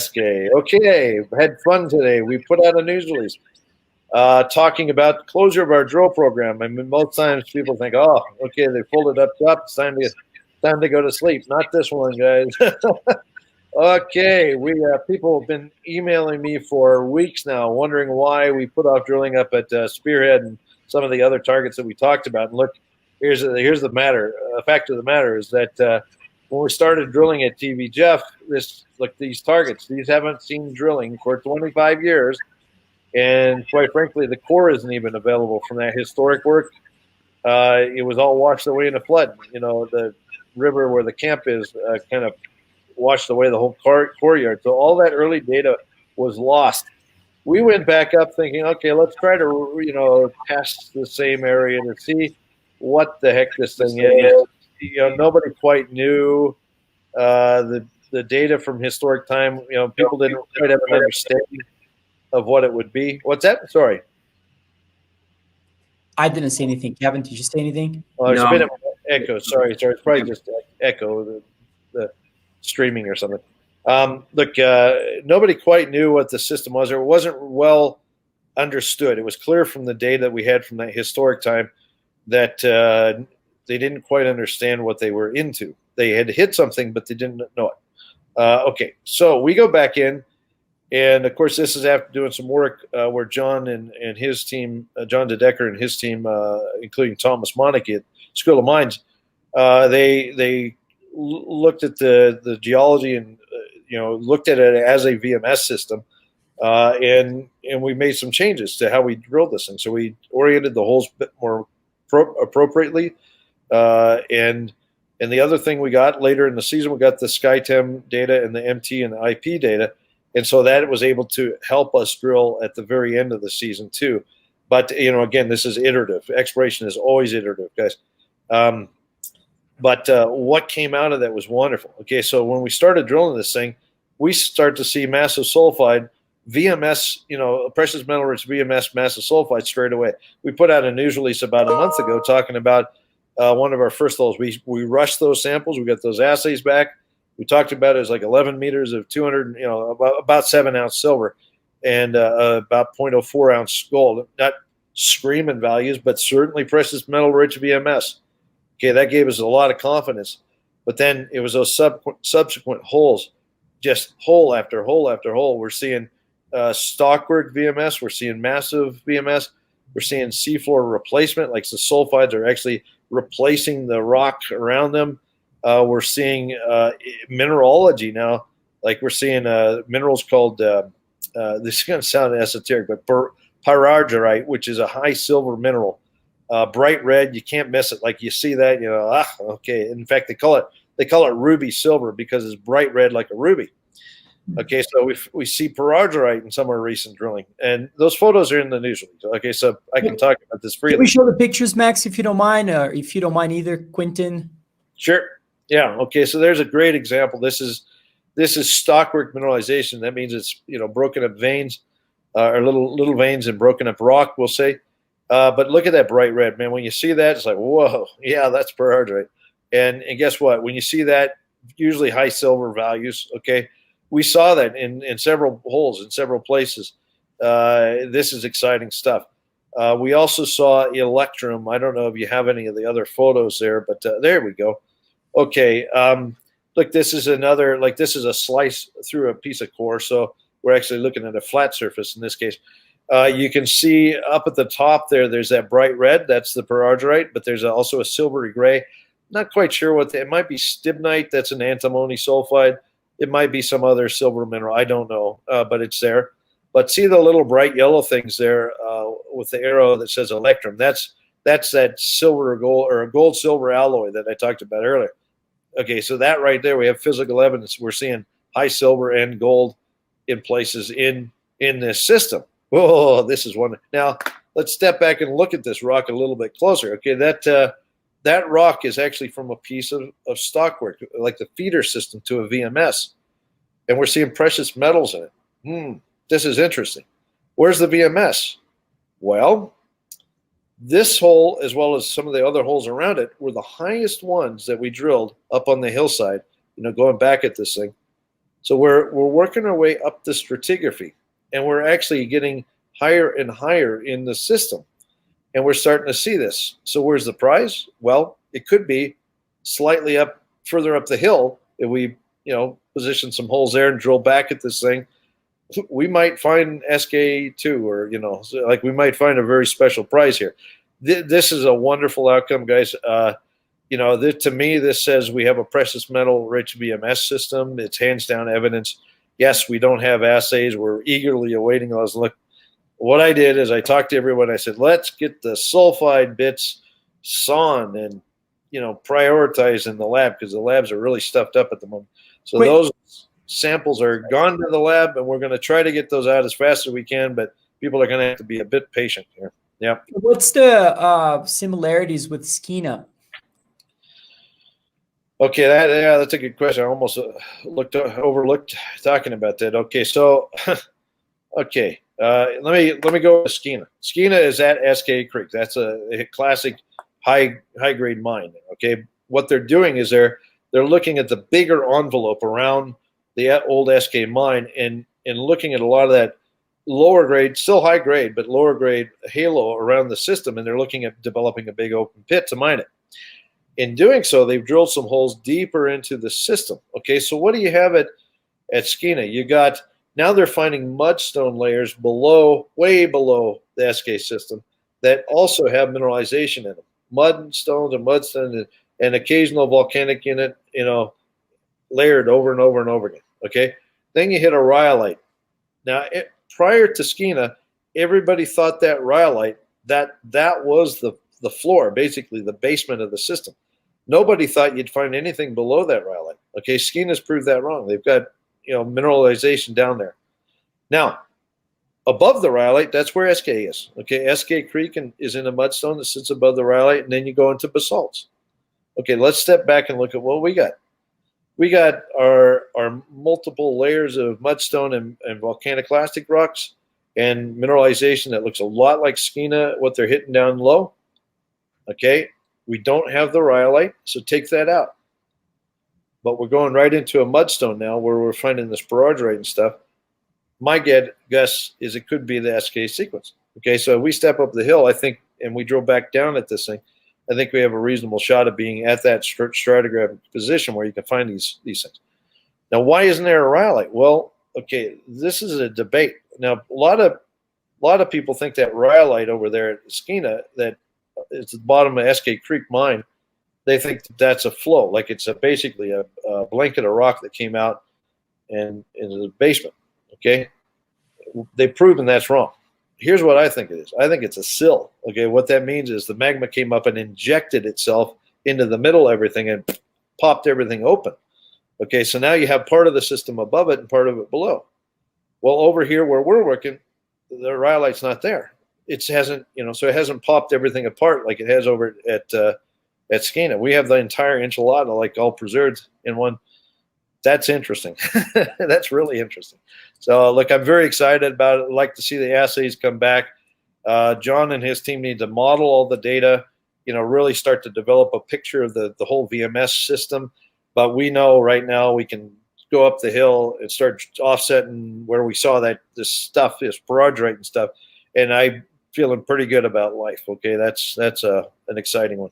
Eskay. Okay, had fun today. We put out a news release talking about closure of our drill program. I mean, most times people think, "Oh, okay, they pulled it up top. It's time to go to sleep." Not this one, guys. Okay, we people have been emailing me for weeks now, wondering why we put off drilling up at Spearhead and some of the other targets that we talked about. And look, here's the matter. Fact of the matter is that when we started drilling at TV Jeff, these targets, these haven't seen drilling for 25 years, and quite frankly, the core isn't even available from that historic work. It was all washed away in a flood. You know, the river where the camp is kind of washed away the whole courtyard. So all that early data was lost. We went back up thinking, okay, let's try to, test the same area to see what the heck this thing is. Nobody quite knew the data from historic time. People didn't quite have an understanding of what it would be. What's that? Sorry. I didn't say anything. Kevin, did you say anything? Well, there's a bit of echo. Sorry. It's probably just echo. The streaming or something. Look, nobody quite knew what the system was, or it wasn't well understood. It was clear from the data that we had from that historic time that they didn't quite understand what they were into. They had hit something, but they didn't know it. Okay, so we go back in, and of course, this is after doing some work where John and his team, John DeDecker and his team, including Thomas Monarchy at School of Mines, they looked at the geology and looked at it as a VMS system, and we made some changes to how we drilled this, and so we oriented the holes a bit more appropriately. And the other thing we got later in the season, we got the SkyTem data and the MT and the IP data, and so that was able to help us drill at the very end of the season too. But again, this is iterative. Exploration is always iterative, guys. But what came out of that was wonderful. Okay, so when we started drilling this thing, we start to see massive sulfide, VMS, precious metal rich VMS massive sulfide straight away. We put out a news release about a month ago talking about one of our first holes. We rushed those samples. We got those assays back. We talked about it as like 11 meters of 200, about 7-ounce silver and about 0.04 ounce gold. Not screaming values, but certainly precious metal rich VMS. Okay, that gave us a lot of confidence. But then it was those subsequent holes, just hole after hole after hole. We're seeing stockwork VMS. We're seeing massive VMS. We're seeing seafloor replacement, like the sulfides are actually replacing the rock around them. We're seeing mineralogy now. Like we're seeing minerals called, this is going to sound esoteric, but pyrargyrite, which is a high silver mineral. Bright red, you can't miss it. Like you see that, okay. In fact, they call it ruby silver because it's bright red like a ruby. Okay, so we see pyrargyrite in some of our recent drilling, and those photos are in the news release. Okay, so I can talk about this freely. Can we show the pictures, Max, if you don't mind, or if you don't mind either, Quentin? Sure. Yeah. Okay, so there's a great example. This is stockwork mineralization. That means it's broken up veins, or little veins and broken up rock, we'll say. But look at that bright red, man. When you see that, it's like, whoa, yeah, that's pyrargyrite. And guess what? When you see that, usually high silver values, okay? We saw that in several holes, in several places. This is exciting stuff. We also saw electrum. I don't know if you have any of the other photos there, but there we go. Okay, look, this is this is a slice through a piece of core, so we're actually looking at a flat surface in this case. You can see up at the top there's that bright red. That's the pyrargyrite, but there's also a silvery gray. Not quite sure it might be stibnite. That's an antimony sulfide. It might be some other silver mineral. I don't know, but it's there. But see the little bright yellow things there with the arrow that says electrum. That's that silver or gold or a gold silver alloy that I talked about earlier. Okay, so that right there, we have physical evidence. We're seeing high silver and gold in places in this system. Oh, this is one. Now, let's step back and look at this rock a little bit closer. Okay, that rock is actually from a piece of stockwork, like the feeder system to a VMS. And we're seeing precious metals in it. This is interesting. Where's the VMS? Well, this hole, as well as some of the other holes around it, were the highest ones that we drilled up on the hillside, going back at this thing. So we're working our way up the stratigraphy, and we're actually getting higher and higher in the system, and we're starting to see this. So where's the prize? Well, it could be slightly up, further up the hill if we, position some holes there and drill back at this thing. We might find Eskay2, or like we might find a very special prize here. This is a wonderful outcome, guys. To me, this says we have a precious metal rich VMS system. It's hands down evidence. Yes, we don't have assays. We're eagerly awaiting those. Look, what I did is I talked to everyone. I said, let's get the sulfide bits sawn and prioritized in the lab, because the labs are really stuffed up at the moment. So those samples are gone to the lab, and we're going to try to get those out as fast as we can, but people are going to have to be a bit patient here. Yeah. What's the similarities with Skeena? Okay, that's a good question. I almost overlooked talking about that. Okay, so okay, let me go with Skeena. Skeena is at Eskay Creek. That's a classic high grade mine. Okay, what they're doing is they're looking at the bigger envelope around the old Eskay mine, and looking at a lot of that lower grade, still high grade, but lower grade halo around the system, and they're looking at developing a big open pit to mine it. In doing so, they've drilled some holes deeper into the system. Okay, so what do you have at Skeena? You got, now they're finding mudstone layers way below the Eskay system that also have mineralization in them. Mudstone and occasional volcanic unit, layered over and over and over again. Okay, then you hit a rhyolite. Now, prior to Skeena, everybody thought that rhyolite, that was the floor, basically the basement of the system. Nobody thought you'd find anything below that rhyolite. Okay, Skeena's proved that wrong. They've got mineralization down there. Now, above the rhyolite, that's where Eskay is. Okay, Eskay Creek is in a mudstone that sits above the rhyolite, and then you go into basalts. Okay, let's step back and look at what we got. We got our multiple layers of mudstone and volcaniclastic rocks and mineralization that looks a lot like Skeena, what they're hitting down low. Okay, we don't have the rhyolite, so take that out. But we're going right into a mudstone now where we're finding the sporogyrite and stuff. My guess is it could be the Eskay sequence. Okay, so if we step up the hill, I think, and we drill back down at this thing, I think we have a reasonable shot of being at that stratigraphic position where you can find these things. Now, why isn't there a rhyolite? Well, okay, this is a debate. Now, a lot of people think that rhyolite over there at Skeena, that it's the bottom of Eskay Creek mine, they think that's a flow, like it's basically a blanket of rock that came out and into the basement. Okay, they've proven that's wrong. Here's what I think it is. I think it's a sill. Okay, what that means is the magma came up and injected itself into the middle of everything and popped everything open. Okay, so now you have part of the system above it and part of it below. Well, over here where we're working, the rhyolite's not there. It hasn't, so it hasn't popped everything apart like it has over at Skeena. We have the entire enchilada like all preserved in one. That's interesting. That's really interesting. So, look, I'm very excited about it. I'd like to see the assays come back. John and his team need to model all the data, really start to develop a picture of the whole VMS system. But we know right now we can go up the hill and start offsetting where we saw that this stuff, this sporogyrite and stuff. And I'm feeling pretty good about life. Okay, that's an exciting one.